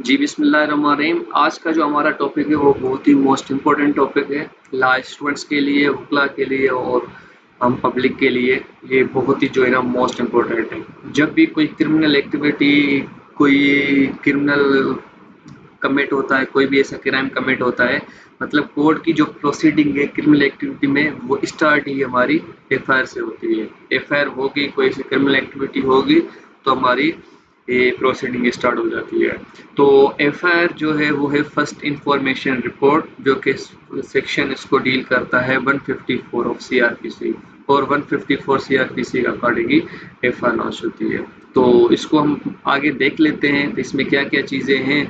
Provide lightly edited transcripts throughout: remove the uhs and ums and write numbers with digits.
जी, बिस्मिल्लाहिर्रहमानिर्रहीम। आज का जो हमारा टॉपिक है वो बहुत ही मोस्ट इम्पोर्टेंट टॉपिक है। ला स्टूडेंट्स के लिए, वकला के लिए और हम पब्लिक के लिए ये बहुत ही जो है ना मोस्ट इम्पोर्टेंट है। जब भी कोई क्रिमिनल एक्टिविटी, कोई क्रिमिनल कमिट होता है, कोई भी ऐसा क्राइम कमिट होता है, मतलब कोर्ट की जो प्रोसीडिंग है क्रिमिनल एक्टिविटी में वो स्टार्ट ही हमारी एफआईआर से होती है। एफआईआर होगी, कोई ऐसी क्रिमिनल एक्टिविटी होगी तो हमारी ये प्रोसीडिंग स्टार्ट हो जाती है। तो एफआईआर जो है वो है फर्स्ट इंफॉर्मेशन रिपोर्ट, जो कि सेक्शन इसको डील करता है 154 ऑफ सीआरपीसी, और 154 सीआरपीसी अकॉर्डिंग ही एफआईआर लॉन्च होती है। तो इसको हम आगे देख लेते हैं इसमें क्या क्या चीज़ें हैं।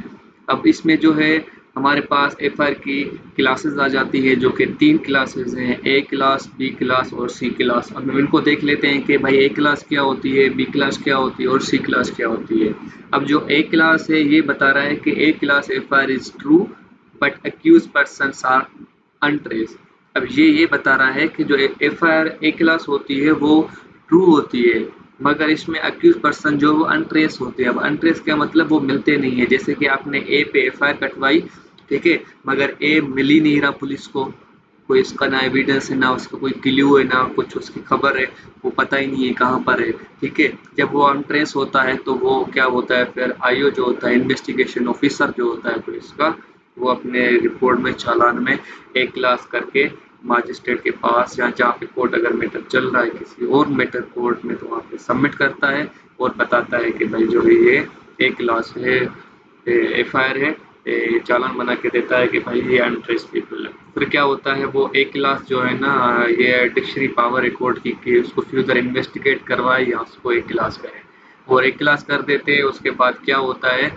अब इसमें जो है हमारे पास एफआईआर की क्लासेस आ जाती है, जो कि 3 क्लासेस हैं, ए क्लास, बी क्लास और सी क्लास। अब हम इनको देख लेते हैं कि भाई ए क्लास क्या होती है, बी क्लास क्या होती है और सी क्लास क्या होती है। अब जो ए क्लास है ये बता रहा है कि A class FIR is true but accused persons are untraced. अब ये बता रहा है कि जो एफआईआर ए क्लास होती है वो ट्रू होती है, मगर इसमें अक्यूज पर्सन जो वो अनट्रेस होते हैं। अब अनट्रेस क्या मतलब, वो मिलते नहीं है। जैसे कि आपने ए पे एफआईआर कटवाई, ठीक है, मगर ए मिल ही नहीं रहा पुलिस को, कोई इसका ना एविडेंस है, ना उसका कोई क्ल्यू है, ना कुछ उसकी खबर है, वो पता ही नहीं है कहाँ पर है, ठीक है। जब वो अनट्रेस होता है तो वो क्या होता है, फिर आईओ जो होता है, इन्वेस्टिगेशन ऑफिसर जो होता है पुलिस का, वो अपने रिपोर्ट में, चालान में ए क्लास करके मजिस्ट्रेट के पास, या जहाँ पे कोर्ट अगर मैटर चल रहा है किसी और मैटर कोर्ट में, तो वहाँ पे सबमिट करता है और बताता है कि भाई जो है ये ए क्लास है, एफआईआर है, चालान बना के देता है कि भाई ये अनट्रेस पीपल है। फिर क्या होता है, वो ए क्लास जो है ना, ये डिक्शनरी पावर है कोर्ट की कि उसको फ्यूचर इन्वेस्टिगेट करवाए या उसको ए क्लास करे, और ए क्लास कर देते हैं। उसके बाद क्या होता है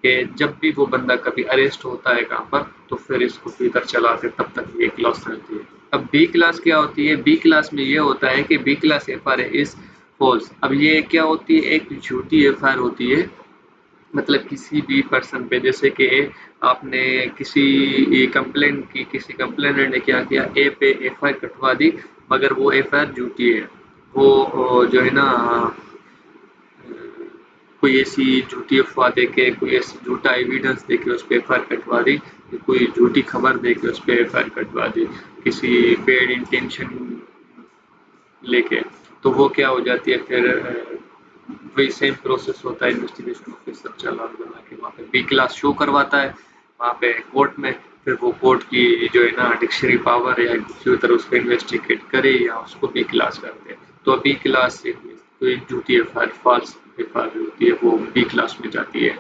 कि जब भी वो बंदा कभी अरेस्ट होता है कहाँ पर, तो फिर इसको भीतर चलाते, तब तक ये क्लास रहती है। अब बी क्लास क्या होती है, बी क्लास में ये होता है कि B class FIR is false. अब ये क्या होती है, एक झूठी एफआईआर होती है। मतलब किसी भी पर्सन पे, जैसे कि आपने किसी कंप्लेंट की, किसी कंप्लेनेंट ने क्या किया, ए पे एफआईआर कटवा दी, मगर वो एफआईआर झूठी है। वो जो है ना, कोई ऐसी झूठी अफवाह देके, कोई ऐसी झूठा एविडेंस देके उस पे एफआईआर कटवा दी, कोई झूठी खबर देके उस पे एफआईआर कटवा दी, किसी बेड इंटेंशन लेके, तो वो क्या हो जाती है फिर, वही सेम प्रोसेस होता है। इन्वेस्टिगेशन ऑफिसर चालान बना के वहाँ पे बी क्लास शो करवाता है वहाँ पे कोर्ट में। फिर वो कोर्ट की जो है ना डिक्शनरी पावर है, किसी तरह उसको इन्वेस्टिगेट करे या उसको बी क्लास कर दे। तो बी क्लास से कोई झूठी एफआईआर, फॉल्स एफआईआर होती है, वो बी क्लास में जाती है।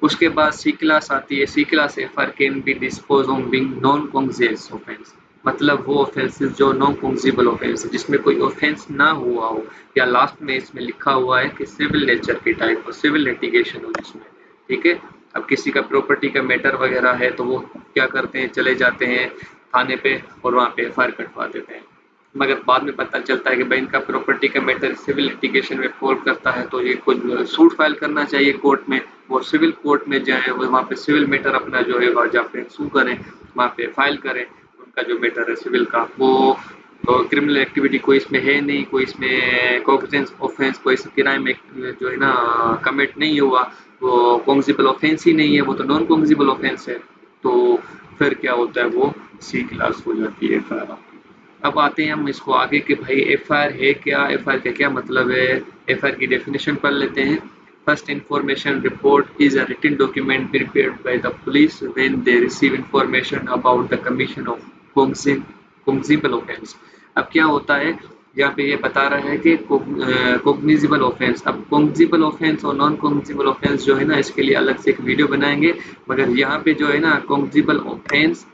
उसके बाद सी क्लास आती है। C class FIR can be dispose on being non cognizance offence. मतलब वो ऑफेंसेस जो नॉन कॉग्निजेबल ऑफेंस है, जिसमें कोई ऑफेंस ना हुआ हो, या लास्ट में इसमें लिखा हुआ है कि सिविल नेचर के टाइप हो, सिविल लिटिगेशन हो जिसमें, ठीक है। अब किसी का प्रॉपर्टी का मैटर वगैरह है तो वो क्या करते हैं, चले जाते हैं थाने पे और वहाँ पे एफआईआर कटवा देते हैं। मगर बाद में पता चलता है कि भाई इनका प्रॉपर्टी का मैटर सिविल लिटिगेशन में फॉल करता है, तो ये कुछ सूट फाइल करना चाहिए कोर्ट में। वो सिविल कोर्ट में जाए, वो वहाँ पे सिविल मैटर अपना जो है वहाँ जाके सू करें, वहाँ पे फाइल करें उनका जो मैटर है सिविल का। वो तो क्रिमिनल एक्टिविटी कोई इसमें है नहीं, कोई इसमें कॉग्निजेंस ऑफेंस, कोई क्राइम जो है ना कमिट नहीं हुआ, वो कॉग्निजेबल ऑफेंस ही नहीं है, वो तो नॉन कॉग्निजेबल ऑफेंस है। तो फिर क्या होता है, वो सी क्लास हो जाती है एफआईआर। अब आते हैं हम इसको आगे कि भाई एफआईआर है क्या, एफआईआर का क्या मतलब है। एफआईआर की डेफिनेशन पढ़ लेते हैं। First information report is a written document prepared by the police when they receive information about the commission of cognizable offence. अब क्या होता है, यहाँ पे ये बता रहा है कि कॉग्निजेबल ऑफेंस। अब कॉग्निजेबल ऑफेंस और नॉन कॉग्निजेबल ऑफेंस जो है ना, इसके लिए अलग से एक वीडियो बनाएंगे। मगर यहाँ पे जो है ना, कॉग्निजेबल ऑफेंस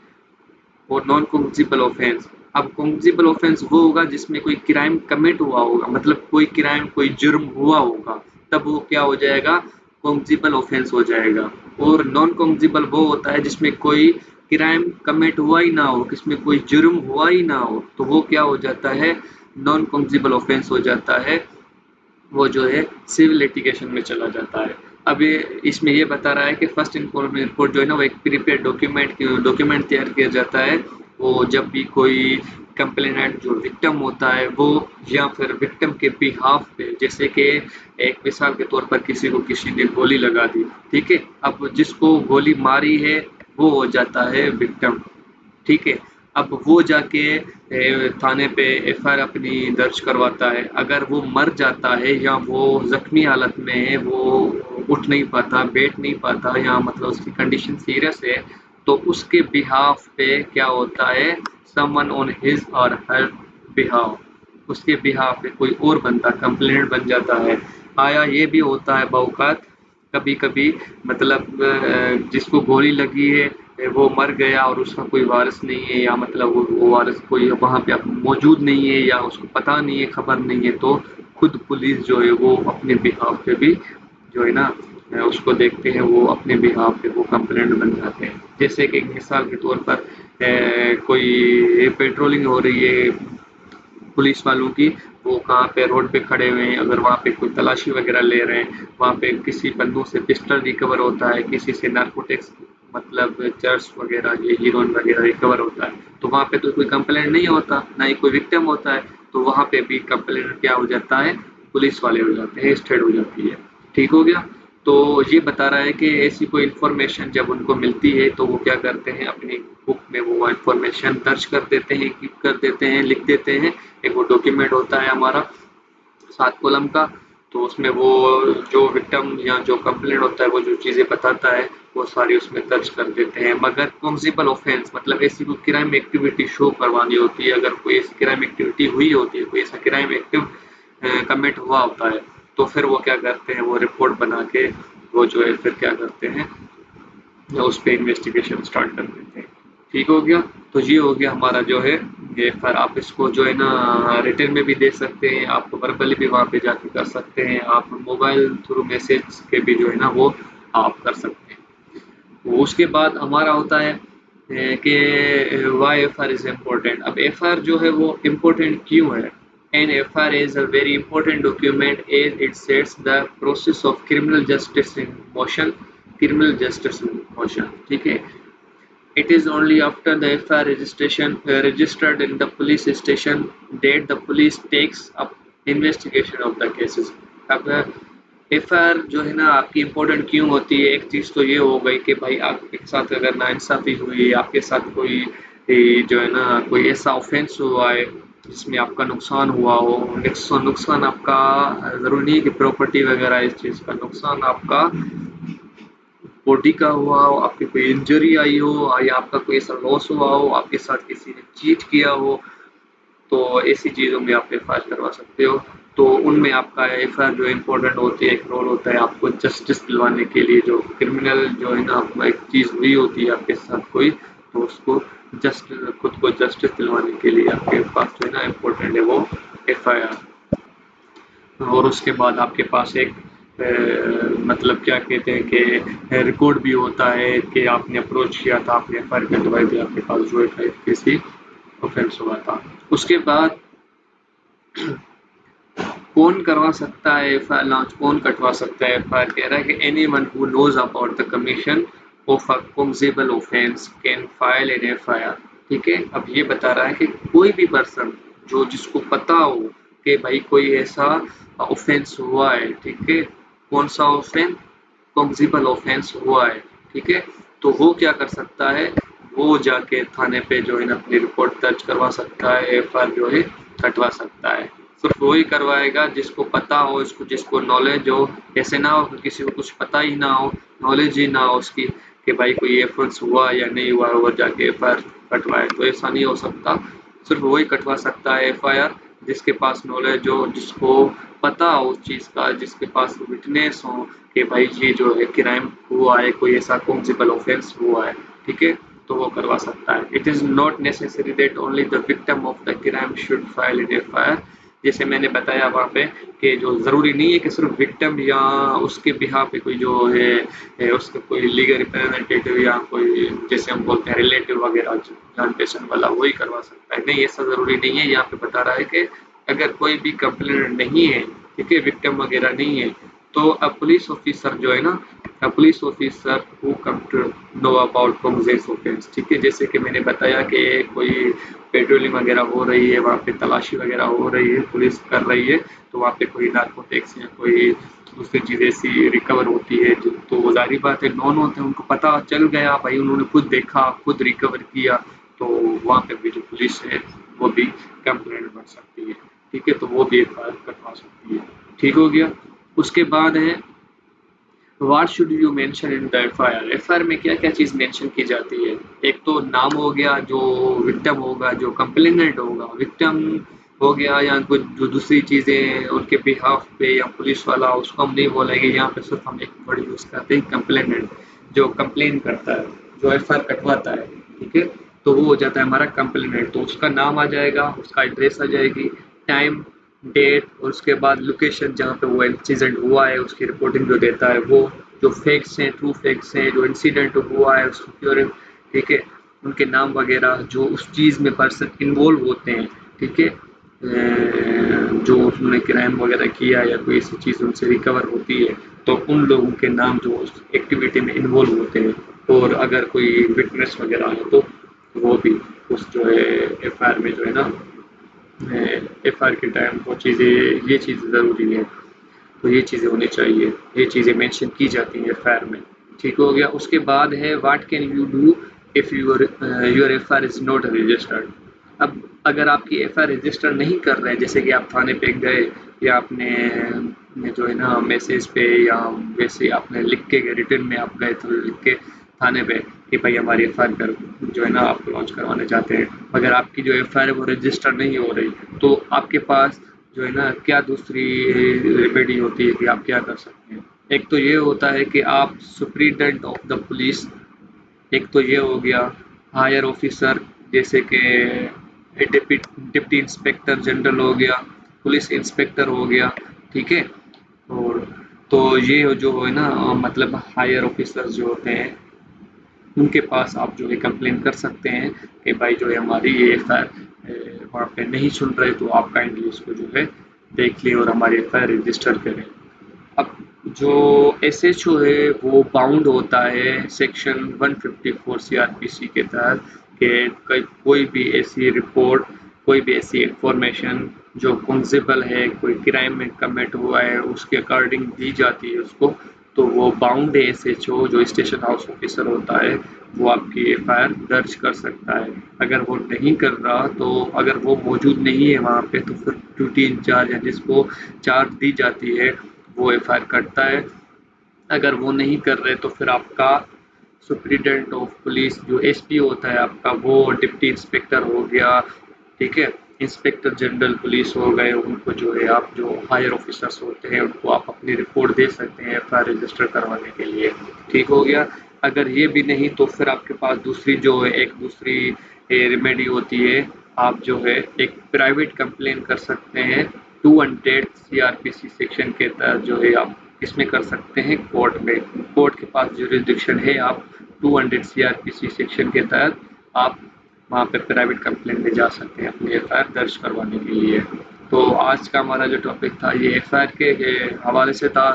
और नॉन कॉग्निजेबल ऑफेंस। अब कॉग्निजेबल ऑफेंस वो होगा जिसमें कोई क्राइम कमिट हुआ होगा, मतलब कोई क्राइम, कोई जुर्म हुआ होगा, तब वो क्या हो जाएगा, कॉग्निजेबल ऑफेंस हो जाएगा। और नॉन कॉग्निजेबल वो होता है जिसमें कोई क्राइम कमिट हुआ ही ना हो, जिसमें कोई जुर्म हुआ ही ना हो, तो वो क्या हो जाता है, नॉन कॉग्निजेबल ऑफेंस हो जाता है। वो जो है सिविल लिटिगेशन में चला जाता है। अब ये इसमें ये बता रहा है कि फर्स्ट इन्फॉर्मेशन रिपोर्ट जो है ना, वो एक प्रीपेड डॉक्यूमेंट तैयार किया जाता है। वो जब भी कोई कंप्लेनेंट जो विक्टिम होता है वो, या फिर विक्टिम के बिहाफ पे, जैसे कि एक मिसाल के तौर पर किसी को किसी ने गोली लगा दी, ठीक है, अब जिसको गोली मारी है वो हो जाता है विक्टिम, ठीक है। अब वो जाके थाने पे एफआईआर अपनी दर्ज करवाता है। अगर वो मर जाता है या वो ज़ख्मी हालत में है, वो उठ नहीं पाता, बैठ नहीं पाता, या मतलब उसकी कंडीशन सीरियस है, तो उसके बिहाफ पे क्या होता है, समवन ऑन हिज और हर बिहाफ, उसके बिहाफ पे कोई और बंदा कंप्लेंट बन जाता है। आया ये भी होता है बहुकात कभी-कभी, मतलब जिसको गोली लगी है वो मर गया और उसका कोई वारिस नहीं है, या मतलब वो वारिस कोई वहाँ पे अब मौजूद नहीं है, या उसको पता नहीं है, खबर नहीं है, तो खुद पुलिस जो है वो अपने बिहाफ पे भी जो है ना उसको देखते हैं, वो अपने बिहाफ पे वो कंप्लेंट बन जाते हैं। जैसे कि एक मिसाल के तौर पर कोई पेट्रोलिंग हो रही है पुलिस वालों की, वो कहाँ पे रोड पे खड़े हुए हैं, अगर वहाँ पे कोई तलाशी वगैरह ले रहे हैं, वहाँ पे किसी बंदों से पिस्टल रिकवर होता है, किसी से नारकोटिक्स मतलब चर्स वगैरह, ये हीरोइन वगैरह रिकवर होता है, तो वहाँ पे तो कोई कंप्लेंट नहीं होता, ना ही कोई विक्टिम होता है, तो वहाँ पे भी कंप्लेंट क्या हो जाता है, पुलिस वाले हो जाते हैं, स्टेट हो जाती है। ठीक हो गया? तो ये बता रहा है कि ऐसी कोई इन्फॉर्मेशन जब उनको मिलती है तो वो क्या करते हैं, अपनी बुक में वो इन्फॉर्मेशन दर्ज कर देते हैं, कीप कर देते हैं, लिख देते हैं। एक वो डॉक्यूमेंट होता है हमारा 7 कॉलम का, तो उसमें वो जो विक्टिम या जो कंप्लेंट होता है वो जो चीज़ें बताता है वो सारी उसमें दर्ज कर देते हैं। मगर कॉग्निजिबल ऑफेंस मतलब ऐसी कोई क्राइम एक्टिविटी शो करवानी होती है, अगर कोई ऐसी क्राइम एक्टिविटी हुई होती है, कोई ऐसा क्राइम एक्टिव कमिट हुआ होता है, तो फिर वो क्या करते हैं, वो रिपोर्ट बना के वो जो है फिर क्या करते हैं, उस पे इन्वेस्टिगेशन स्टार्ट कर देते हैं। ठीक हो गया? तो ये हो गया हमारा जो है ये, फिर आप इसको जो है ना रिटन में भी दे सकते हैं, आप वर्बली भी वहाँ पे जाके कर सकते हैं, आप मोबाइल थ्रू मैसेज के भी जो है ना वो आप कर सकते हैं। तो उसके बाद हमारा होता है कि why F R is important. अब एफ आई आर जो है वो इम्पोर्टेंट क्यों है? An F I R is a very important document as it sets the process of criminal justice in motion, criminal justice motion, ठीक है। It is only after the FIR registration registered in the police station that the police takes up investigation of the cases। अब FIR जो है ना आपकी important क्यों होती है, एक चीज़ तो ये हो गई कि भाई आपके साथ अगर नाइंसाफ़ी हुई, आपके साथ कोई जो है ना कोई ऐसा ऑफेंस हुआ है जिसमें आपका नुकसान हुआ हो, नुकसान आपका ज़रूरी नहीं है कि प्रॉपर्टी वगैरह, इस चीज़ का नुकसान आपका बॉडी का हुआ हो, आपकी कोई इंजरी आई हो, या आपका कोई ऐसा लॉस हुआ हो, आपके साथ किसी ने चीट किया हो, तो ऐसी चीज़ों में आप एफआईआर करवा सकते हो। तो उनमें आपका एफआईआर जो इम्पोर्टेंट होती है, एक रोल होता है आपको जस्टिस दिलवाने के लिए। जो क्रिमिनल जो है ना आपको एक चीज़ हुई होती है आपके साथ कोई, तो उसको जस्ट खुद को जस्टिस दिलवाने के लिए आपके पास जो है ना इम्पोर्टेंट है वो एफआईआर। और उसके बाद आपके पास एक मतलब क्या कहते हैं कि रिकॉर्ड भी होता है कि आपने अप्रोच किया था, आपने एफआईआर करवाई थी, आपके पास जो है किसी ऑफेंस हुआ था। उसके बाद कौन करवा सकता है एफआईआर लॉन्च, कौन कटवा सकता है एफआईआर? कह रहा है कि anyone who knows about the commission of a cognizable offence can file an FIR. ठीक है, अब ये बता रहा है कि कोई भी पर्सन जो जिसको पता हो कि भाई कोई ऐसा ऑफेंस हुआ है, ठीक है, कौन सा ऑफेंस, कॉग्निजिबल ऑफेंस हुआ है, ठीक है, तो वो क्या कर सकता है, वो जाके थाने पे जो है ना अपनी रिपोर्ट दर्ज करवा सकता है, एफआईआर जो है कटवा सकता है। सिर्फ वही करवाएगा जिसको पता हो, इसको जिसको नॉलेज हो। ऐसे ना हो कि किसी को कुछ पता ही ना हो, नॉलेज ही ना हो उसकी कि भाई कोई ऑफेंस हुआ या नहीं हुआ, वो जाके एफआईआर कटवाए, तो ऐसा नहीं हो सकता। सिर्फ वही कटवा सकता है एफआईआर जिसके पास नॉलेज हो, जिसको पता हो उस चीज़ का, जिसके पास विटनेस हो कि भाई ये जो है क्राइम हुआ है, कोई ऐसा कॉग्निजिबल ऑफेंस हुआ है, ठीक है, तो वो करवा सकता है। It is not necessary that only the victim of the crime should file in FIR. जैसे मैंने बताया वहाँ पे कि जो ज़रूरी नहीं है कि सिर्फ विक्टिम या उसके बिहाफ पे कोई जो है उसका कोई लीगल रिप्रेजेंटेटिव या कोई जैसे हम बोलते हैं रिलेटिव वगैरह जान पहचान वाला वही करवा सकता है। नहीं, ऐसा ज़रूरी नहीं है। यहाँ पे बता रहा है कि अगर कोई भी कंप्लेंट नहीं है, ठीक है, विक्टिम वगैरह नहीं है, तो अब पुलिस ऑफिसर जो है ना police officer who come to know about cognizance offence. ठीक है, जैसे कि मैंने बताया कि कोई पेट्रोलिंग वगैरह हो रही है, वहाँ पे तलाशी वगैरह हो रही है, पुलिस कर रही है, तो वहाँ पे कोई नार्कोटिक्स या कोई दूसरी चीज़ ऐसी रिकवर होती है तो ज़ाहिर बात है नॉन होते हैं, उनको पता चल गया भाई, उन्होंने खुद देखा, खुद रिकवर किया, तो वहाँ पे भी जो पुलिस है वो भी कंप्लेंट कर सकती है। ठीक है, तो वो भी एफआईआर कटवा सकती है। ठीक हो गया। उसके बाद है what should you mention in the FIR. FIR में क्या क्या चीज मेंशन की जाती है। एक तो नाम हो गया जो विक्टिम होगा, जो कंप्लेनेंट होगा, विक्टिम हो गया, या कुछ जो दूसरी चीजें उनके बिहाफ पे या पुलिस वाला, उसको हम नहीं बोलेंगे। यहाँ पे सिर्फ हम एक वर्ड यूज करते हैं कंप्लेनेंट, जो कंप्लेन करता है, जो एफआईआर कटवाता है। ठीक है, तो वो हो जाता है हमारा कंप्लेनेंट। तो उसका नाम आ जाएगा, उसका एड्रेस आ जाएगी, टाइम, डेट, और उसके बाद लोकेशन जहाँ पे वो इंसिडेंट हुआ है उसकी रिपोर्टिंग जो देता है वो, जो फैक्ट्स हैं, ट्रू फैक्ट्स हैं, जो इंसिडेंट हुआ है उसको क्योर, ठीक है, उनके नाम वगैरह, जो उस चीज़ में पर्सन इन्वॉल्व होते हैं। ठीक है, जो उन्होंने क्राइम वगैरह किया या कोई ऐसी चीज़ उनसे रिकवर होती है, तो उन लोगों के नाम जो उस एक्टिविटी में इन्वॉल्व होते हैं, और अगर कोई विटनेस वगैरह है तो वो भी उस जो है एफआईआर में जो है ना, एफआईआर के टाइम वो चीज़ें, ये चीज़ें ज़रूरी है, तो ये चीज़ें होनी चाहिए, ये चीज़ें मेंशन की जाती हैं एफआईआर में। ठीक हो गया। उसके बाद है what can you do if your FIR is not registered. अब अगर आपकी एफआईआर रजिस्टर नहीं कर रहे हैं, जैसे कि आप थाने पे गए, या आपने जो है ना मैसेज पे या वैसे आपने लिख के रिटर्न में आप गए, तो लिख के थाने पे कि भाई हमारी एफआईआर कर जो है ना आप लॉन्च करवाने चाहते हैं, मगर आपकी जो एफआईआर है वो रजिस्टर नहीं हो रही, तो आपके पास जो है ना क्या दूसरी रेमेडी होती है कि आप क्या कर सकते हैं। एक तो ये होता है कि आप सुप्रीटेंडेंट ऑफ द पुलिस, एक तो ये हो गया, हायर ऑफिसर जैसे कि डिप्टी इंस्पेक्टर जनरल हो गया, पुलिस इंस्पेक्टर हो गया। ठीक है, और तो ये जो है ना मतलब हायर ऑफिसर्स जो होते हैं उनके पास आप जो है कंप्लेन कर सकते हैं कि भाई जो है हमारी ये एफआईआर वहाँ पे नहीं सुन रहे, तो आप काइंडली इसको जो है देख लें और हमारी एफआईआर रजिस्टर करें। अब जो एसएचओ है वो बाउंड होता है सेक्शन 154 सीआरपीसी के तहत कि कोई भी ऐसी रिपोर्ट, कोई भी ऐसी इंफॉर्मेशन जो कॉन्जेबल है, कोई क्राइम में कमिट हुआ है उसके अकॉर्डिंग दी जाती है उसको, तो वो बाउंड है एसएचओ जो स्टेशन हाउस ऑफिसर होता है, वो आपकी एफआईआर दर्ज कर सकता है। अगर वो नहीं कर रहा, तो अगर वो मौजूद नहीं है वहाँ पे, तो फिर ड्यूटी इंचार्ज या जिसको चार्ज दी जाती है वो एफआईआर करता है। अगर वो नहीं कर रहे तो फिर आपका सुप्रीटेंडेंट ऑफ पुलिस जो एसपी होता है आपका, वो डिप्टी इंस्पेक्टर हो गया, ठीक है, इंस्पेक्टर जनरल पुलिस हो गए, उनको जो है आप जो हायर ऑफिसर्स होते हैं उनको आप अपनी रिपोर्ट दे सकते हैं एफआईआर रजिस्टर करवाने के लिए। ठीक हो गया। अगर ये भी नहीं तो फिर आपके पास दूसरी जो है एक दूसरी रेमेडी होती है, आप जो है एक प्राइवेट कंप्लेन कर सकते हैं 200 सीआरपीसी सेक्शन के तहत, जो है आप इसमें कर सकते हैं कोर्ट में। कोर्ट के पास जुरिस्डिक्शन है, आप 200 सीआरपीसी सेक्शन के तहत आप वहाँ पे प्राइवेट कंप्लेन में जा सकते हैं अपनी एफआईआर दर्ज करवाने के लिए। तो आज का हमारा जो टॉपिक था ये एफआईआर के हवाले से था।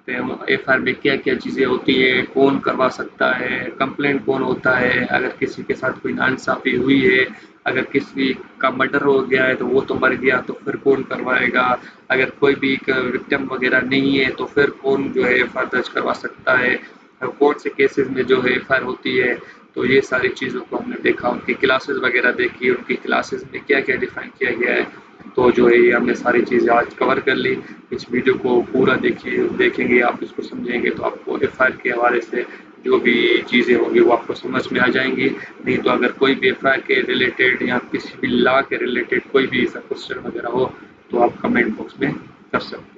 एफआईआर में क्या क्या चीज़ें होती है, कौन करवा सकता है, कंप्लेंट कौन होता है, अगर किसी के साथ कोई नाइंसाफ़ी हुई है, अगर किसी का मर्डर हो गया है तो वो तो मर गया, तो फिर कौन करवाएगा, अगर कोई भी विक्टिम वगैरह नहीं है तो फिर कौन जो है एफआईआर दर्ज करवा सकता है, कौन से केसेस में जो है एफआईआर होती है। तो ये सारी चीज़ों को हमने देखा, उनकी क्लासेस वगैरह देखी, उनकी क्लासेस में क्या क्या डिफाइन किया गया है। तो जो है ये हमने सारी चीज़ें आज कवर कर ली। इस वीडियो को पूरा देखिए, देखेंगे आप, इसको समझेंगे तो आपको एफआईआर के हवाले से जो भी चीज़ें होंगी वो आपको समझ में आ जाएंगी। नहीं तो अगर कोई भी एफआईआर के रिलेटेड या किसी भी लॉ के रिलेटेड कोई भी ऐसा क्वेश्चन वगैरह हो तो आप कमेंट बॉक्स में कर सकते हैं।